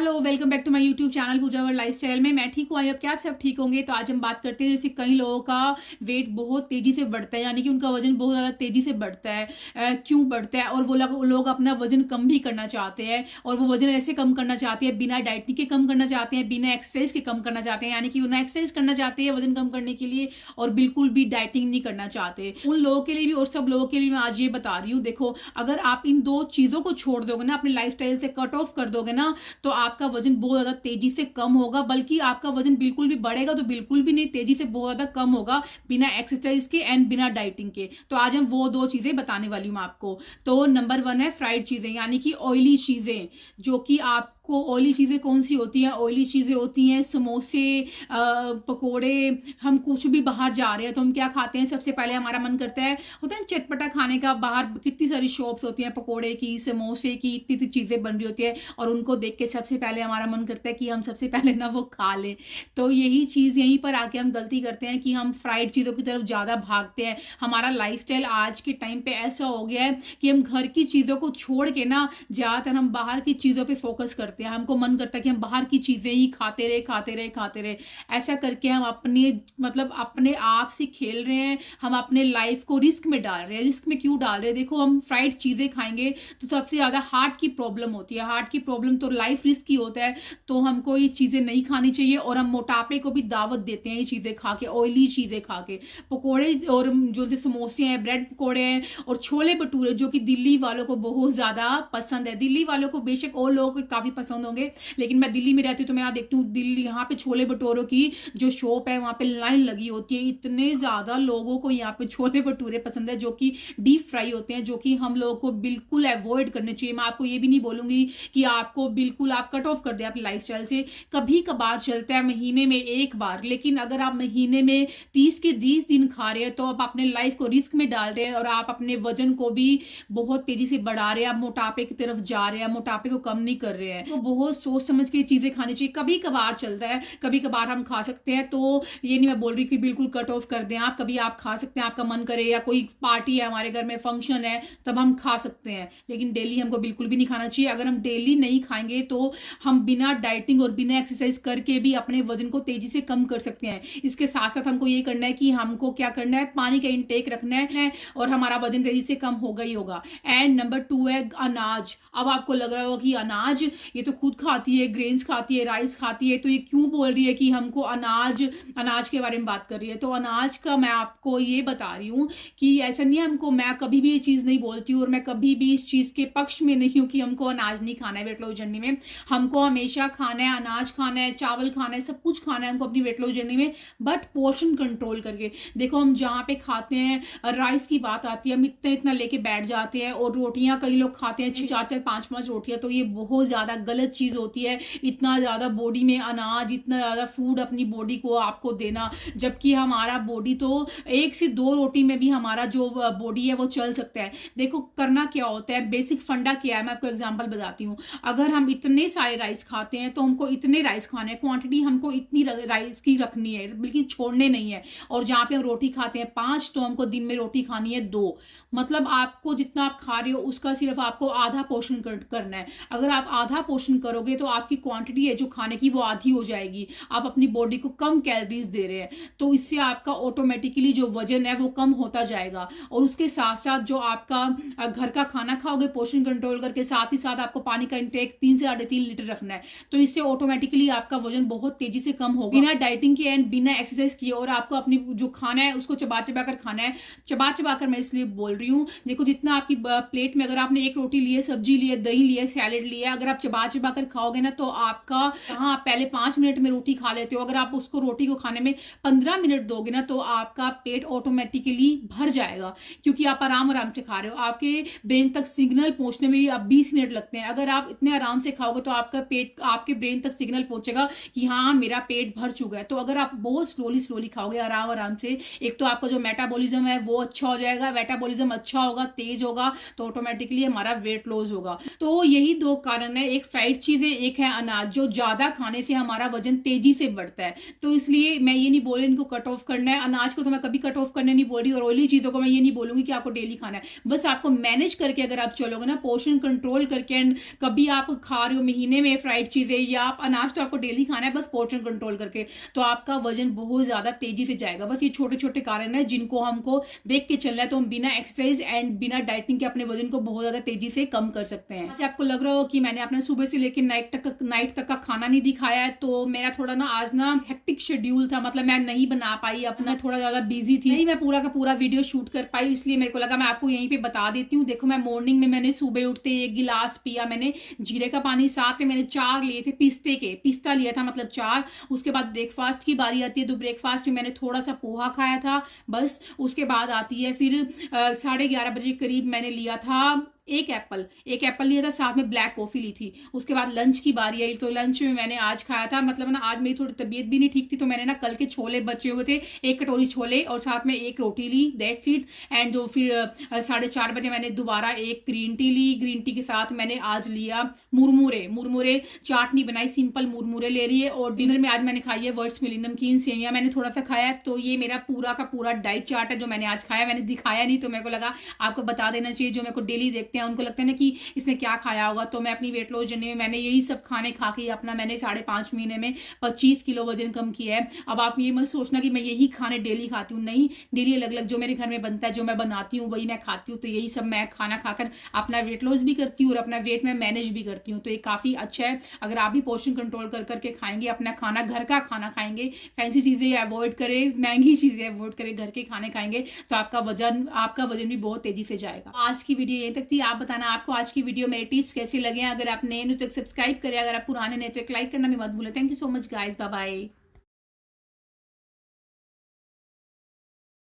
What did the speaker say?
Hello, welcome back to my YouTube channel Pooja world lifestyle में। मैं ठीक हूँ, आई होप कि आप सब ठीक होंगे। तो आज हम बात करते हैं, जैसे कई लोगों का वेट बहुत तेजी से बढ़ता है, यानी कि उनका वजन बहुत ज़्यादा तेजी से बढ़ता है। क्यों बढ़ता है? और वो लोग अपना वजन कम भी करना चाहते हैं, और वो वजन ऐसे कम करना चाहते हैं बिना डाइटिंग के कम करना चाहते हैं, बिना एक्सरसाइज के कम करना चाहते हैं, यानी कि उन्हें एक्सरसाइज करना चाहते हैं वजन कम करने के लिए, और बिल्कुल भी डाइटिंग नहीं करना चाहते। उन लोगों के लिए भी और सब लोगों के लिए मैं आज ये बता रही हूँ। देखो, अगर आप इन दो चीज़ों को छोड़ दोगे ना, अपने लाइफस्टाइल से कट ऑफ कर दोगे ना, तो आपका वजन बहुत ज़्यादा तेजी से कम होगा। बल्कि आपका वजन बिल्कुल भी बढ़ेगा तो बिल्कुल भी नहीं, तेजी से बहुत ज़्यादा कम होगा बिना एक्सरसाइज के एंड बिना डाइटिंग के। तो आज हम वो दो चीज़ें बताने वाली हूँ आपको। तो नंबर 1 है फ्राइड चीज़ें, यानी कि ऑयली चीज़ें। जो कि आप ऑयली चीज़ें कौन सी होती हैं? ऑयली चीज़ें होती हैं समोसे, पकोड़े। हम कुछ भी बाहर जा रहे हैं तो हम क्या खाते हैं? सबसे पहले हमारा मन करता है, होता है चटपटा खाने का। बाहर कितनी सारी शॉप्स होती हैं पकोड़े की, समोसे की, इतनी इतनी चीज़ें बन रही होती है, और उनको देख के सबसे पहले हमारा मन करता है कि हम सबसे पहले ना वो खा लें। तो यही चीज़, यहीं पर आके हम गलती करते हैं कि हम फ्राइड चीज़ों की तरफ ज़्यादा भागते हैं। हमारा लाइफस्टाइल आज के टाइम पे ऐसा हो गया है कि हम घर की चीज़ों को छोड़ के ना ज़्यादातर हम बाहर की चीज़ों पे फोकस करते हैं। हमको मन करता है कि हम बाहर की चीज़ें ही खाते रहे खाते रहे खाते रहे। ऐसा करके हम अपने आप से खेल रहे हैं। हम अपने लाइफ को रिस्क में डाल रहे हैं। रिस्क में क्यों डाल रहे हैं? देखो, हम फ्राइड चीज़ें खाएंगे तो सबसे ज़्यादा हार्ट की प्रॉब्लम होती है। हार्ट की प्रॉब्लम तो लाइफ रिस्क की होता है, तो हमको ये चीज़ें नहीं खानी चाहिए। और हम मोटापे को भी दावत देते हैं ये चीज़ें खा के, ऑयली चीज़ें खा के। पकोड़े और जो समोसे हैं, ब्रेड पकोड़े हैं, और छोले भटूरे, जो कि दिल्ली वालों को बहुत ज़्यादा पसंद है। दिल्ली वालों को बेशक और लोगों को काफ़ी पसंद होंगे, लेकिन मैं दिल्ली में रहती हूँ तो मैं यहाँ देखती हूँ, दिल्ली यहाँ पे छोले भटूरों की जो शॉप है वहाँ पे लाइन लगी होती है। इतने ज़्यादा लोगों को यहाँ पे छोले भटूरे पसंद है, जो कि डीप फ्राई होते हैं, जो कि हम लोगों को बिल्कुल अवॉइड करने चाहिए। मैं आपको ये भी नहीं बोलूँगी कि आपको बिल्कुल आप कट ऑफ कर दें अपनी लाइफस्टाइल से। कभी कभार चलता है, महीने में एक बार। लेकिन अगर आप महीने में 30 के 20 दिन खा रहे हैं तो आप अपने लाइफ को रिस्क में डाल रहे हैं, और आप अपने वजन को भी बहुत तेजी से बढ़ा रहे हैं। आप मोटापे की तरफ जा रहे हैं, मोटापे को कम नहीं कर रहे हैं। तो बहुत सोच समझ के चीज़ें खानी चाहिए। कभी कभार चलता है, कभी कभार हम खा सकते हैं। तो ये नहीं मैं बोल रही कि बिल्कुल कट ऑफ कर दें आप। कभी आप खा सकते हैं, आपका मन करे, या कोई पार्टी है हमारे घर में, फंक्शन है, तब हम खा सकते हैं। लेकिन डेली हमको बिल्कुल भी नहीं खाना चाहिए। अगर हम डेली नहीं खाएंगे तो हम बिना डाइटिंग और बिना एक्सरसाइज करके भी अपने वजन को तेजी से कम कर सकते हैं। इसके साथ साथ हमको ये करना है कि हमको क्या करना है, पानी का इंटेक रखना है, और हमारा वजन तेजी से कम होगा ही होगा। एंड नंबर 2 है अनाज। अब आपको लग रहा होगा कि अनाज ये तो खुद खाती है, ग्रेन्स खाती है, राइस खाती है, तो ये क्यों बोल रही है कि हमको अनाज के बारे में बात कर रही है? तो अनाज का मैं आपको ये बता रही हूँ कि ऐसा नहीं है, हमको, मैं कभी भी ये चीज़ नहीं बोलती हूँ, और मैं कभी भी इस चीज़ के पक्ष में नहीं हूँ कि हमको अनाज नहीं खाना है वेट लॉस जर्नी में। हमको हमेशा खाना है, अनाज खाना है, चावल खाना है, सब कुछ खाना है हमको अपनी वेट लॉस जर्नी में, बट पोर्शन कंट्रोल करके। देखो, हम जहाँ पे खाते हैं, राइस की बात आती है, हम इतना इतना लेके बैठ जाते हैं, और रोटियां कई लोग खाते हैं 4-4 5-5 रोटियां। तो ये बहुत ज़्यादा गलत चीज़ होती है। इतना ज़्यादा बॉडी में अनाज, इतना ज़्यादा फूड अपनी बॉडी को आपको देना, जबकि हमारा बॉडी तो 1 से 2 रोटी में भी हमारा जो बॉडी है वो चल सकता है। देखो, करना क्या होता है, बेसिक फंडा क्या है, मैं आपको एग्जांपल बताती हूँ। अगर हम इतने सारे राइस खाते हैं तो हमको इतने राइस खाने हैं, क्वांटिटी हमको इतनी राइस की रखनी है, बल्कि छोड़ने नहीं है। और जहाँ पे हम रोटी खाते हैं 5, तो हमको दिन में रोटी खानी है 2। मतलब आपको जितना आप खा रहे हो उसका सिर्फ आपको आधा पोर्शन करना है। अगर आप आधा पोर्शन करोगे तो आपकी क्वांटिटी है जो खाने की वो आधी हो जाएगी। आप अपनी बॉडी को कम कैलोरीज दे रहे हैं, तो इससे आपका ऑटोमेटिकली जो वजन है वो कम होता जाएगा। और उसके साथ साथ जो आपका घर का खाना खाओगे पोर्शन कंट्रोल करके, साथ ही साथ आपको पानी का इंटेक 3 से 3.5 लीटर रखना है। तो इससे ऑटोमेटिकली आपका वजन बहुत तेजी से कम होगा, बिना डाइटिंग के एंड बिना एक्सरसाइज किए। और आपको अपनी जो खाना है उसको चबा चबा कर खाना है। चबा चबा कर मैं इसलिए बोल रही हूँ, देखो, जितना आपकी प्लेट में, अगर आपने 1 रोटी ली है, सब्जी ली है, दही ली है, सैलेड लिया है, अगर आप चबा चबा कर खाओगे ना, तो आपका, हाँ, आप पहले 5 मिनट में रोटी खा लेते हो, अगर आप उसको रोटी को खाने में 15 मिनट दोगे ना, तो आपका पेट ऑटोमेटिकली भर जाएगा, क्योंकि आप आराम आराम से खा रहे हो। आपके ब्रेन तक सिग्नल पहुंचने में भी आप 20 मिनट लगते हैं। अगर आप इतने आराम से खाओगे तो आपका पेट, आपके ब्रेन तक सिग्नल पहुंचेगा कि हाँ, मेरा पेट भर चुका है। तो अगर आप बहुत स्लोली खाओगे, आराम आराम से, एक तो आपका जो मेटाबॉलिज्म है वो अच्छा हो जाएगा। मेटाबॉलिज्म अच्छा होगा, तेज होगा, तो ऑटोमेटिकली हमारा वेट लॉस होगा। तो यही 2 कारण है, एक फ्राइड चीज़ें, एक है अनाज। जो ज़्यादा खाने से हमारा वजन तेज़ी से बढ़ता है, तो इसलिए मैं ये नहीं बोल रही इनको कट ऑफ करना है। अनाज को तो मैं कभी कट ऑफ करने नहीं बोल रही, और ऑयली चीज़ों को मैं ये नहीं बोलूँगी कि आपको डेली खाना है। बस आपको मैनेज करके अगर आप चलोगे ना, पोर्शन कंट्रोल करके, एंड कभी आप खा रहे हो महीने में फ्राइड चीज़ें, या आप अनाज तो आपको डेली खाना है, बस पोर्शन कंट्रोल करके, तो आपका वजन बहुत ज़्यादा तेज़ी से जाएगा। बस ये छोटे छोटे कारण है जिनको हमको देख के चलना है, तो हम बिना एक्सरसाइज एंड बिना डाइटिंग के अपने वजन को बहुत ज़्यादा तेज़ी से कम कर सकते हैं। आज आपको लग रहा हो कि मैंने अपने सुबह से लेकर नाइट तक का खाना नहीं दिखाया है, तो मेरा थोड़ा ना आज ना हेक्टिक शेड्यूल था, मतलब मैं नहीं बना पाई, अपना थोड़ा ज़्यादा बिजी थी, नहीं मैं पूरा का पूरा वीडियो शूट कर पाई, इसलिए मेरे को लगा मैं आपको यहीं पे बता देती हूँ। देखो, मैं मॉर्निंग में मैंने सुबह उठते 1 गिलास पिया मैंने जीरे का पानी, साथ में मैंने 4 लिए थे पिस्ता लिया था, मतलब 4। उसके बाद ब्रेकफास्ट की बारी आती है, तो ब्रेकफास्ट में मैंने थोड़ा सा पोहा खाया था बस। उसके बाद आती है फिर 11:30 बजे करीब मैंने लिया था एक एप्पल लिया था, साथ में ब्लैक कॉफ़ी ली थी। उसके बाद लंच की बारी आई, तो लंच में मैंने आज खाया था, मतलब ना आज मेरी थोड़ी तबीयत भी नहीं ठीक थी, तो मैंने ना कल के छोले बचे हुए थे, 1 कटोरी छोले और साथ में 1 रोटी ली, दैट्स इट। एंड जो फिर 4:30 बजे मैंने दोबारा 1 ग्रीन टी ली। ग्रीन टी के साथ मैंने आज लिया मुरमुरे, चाटनी बनाई, सिंपल मुरमुरे ले रही है। और डिनर में आज मैंने खाई है वर्ड्स मिली नमकीन सेवियाँ, मैंने थोड़ा सा खाया। तो ये मेरा पूरा का पूरा डाइट चार्ट है जो मैंने आज खाया। मैंने दिखाया नहीं, तो मेरे को लगा आपको बता देना चाहिए। जो मेरे को डेली देखते हैं उनको लगता है ना कि इसने क्या खाया होगा, तो मैं अपनी वेट लॉस जर्नी में मैंने यही सब खाने खा के अपना मैंने 5.5 महीने में 25 किलो वजन कम किया है। अब आप ये मत सोचना कि मैं यही खाने डेली खाती हूँ, नहीं, डेली अलग अलग जो मेरे घर में बनता है, जो मैं बनाती हूँ वही मैं खाती हूँ। तो यही सब मैं खाना खाकर अपना वेट लॉस भी करती हूँ और अपना वेट में मैनेज भी करती हूँ। तो ये काफ़ी अच्छा है अगर आप भी पोर्शन कंट्रोल कर करके खाएंगे, अपना खाना घर का खाना खाएंगे, फैंसी चीज़ें अवॉइड करें, महंगी चीज़ें अवॉइड करें, घर के खाने खाएंगे, तो आपका वजन भी बहुत तेजी से जाएगा। आज की वीडियो यहीं तक थी। आप बताना आपको आज की वीडियो मेरे टिप्स कैसे लगे। अगर आप नए हो तो सब्सक्राइब करें, अगर आप पुराने नए तो एक लाइक करना भी मत भूलें। Thank you so much guys, bye bye.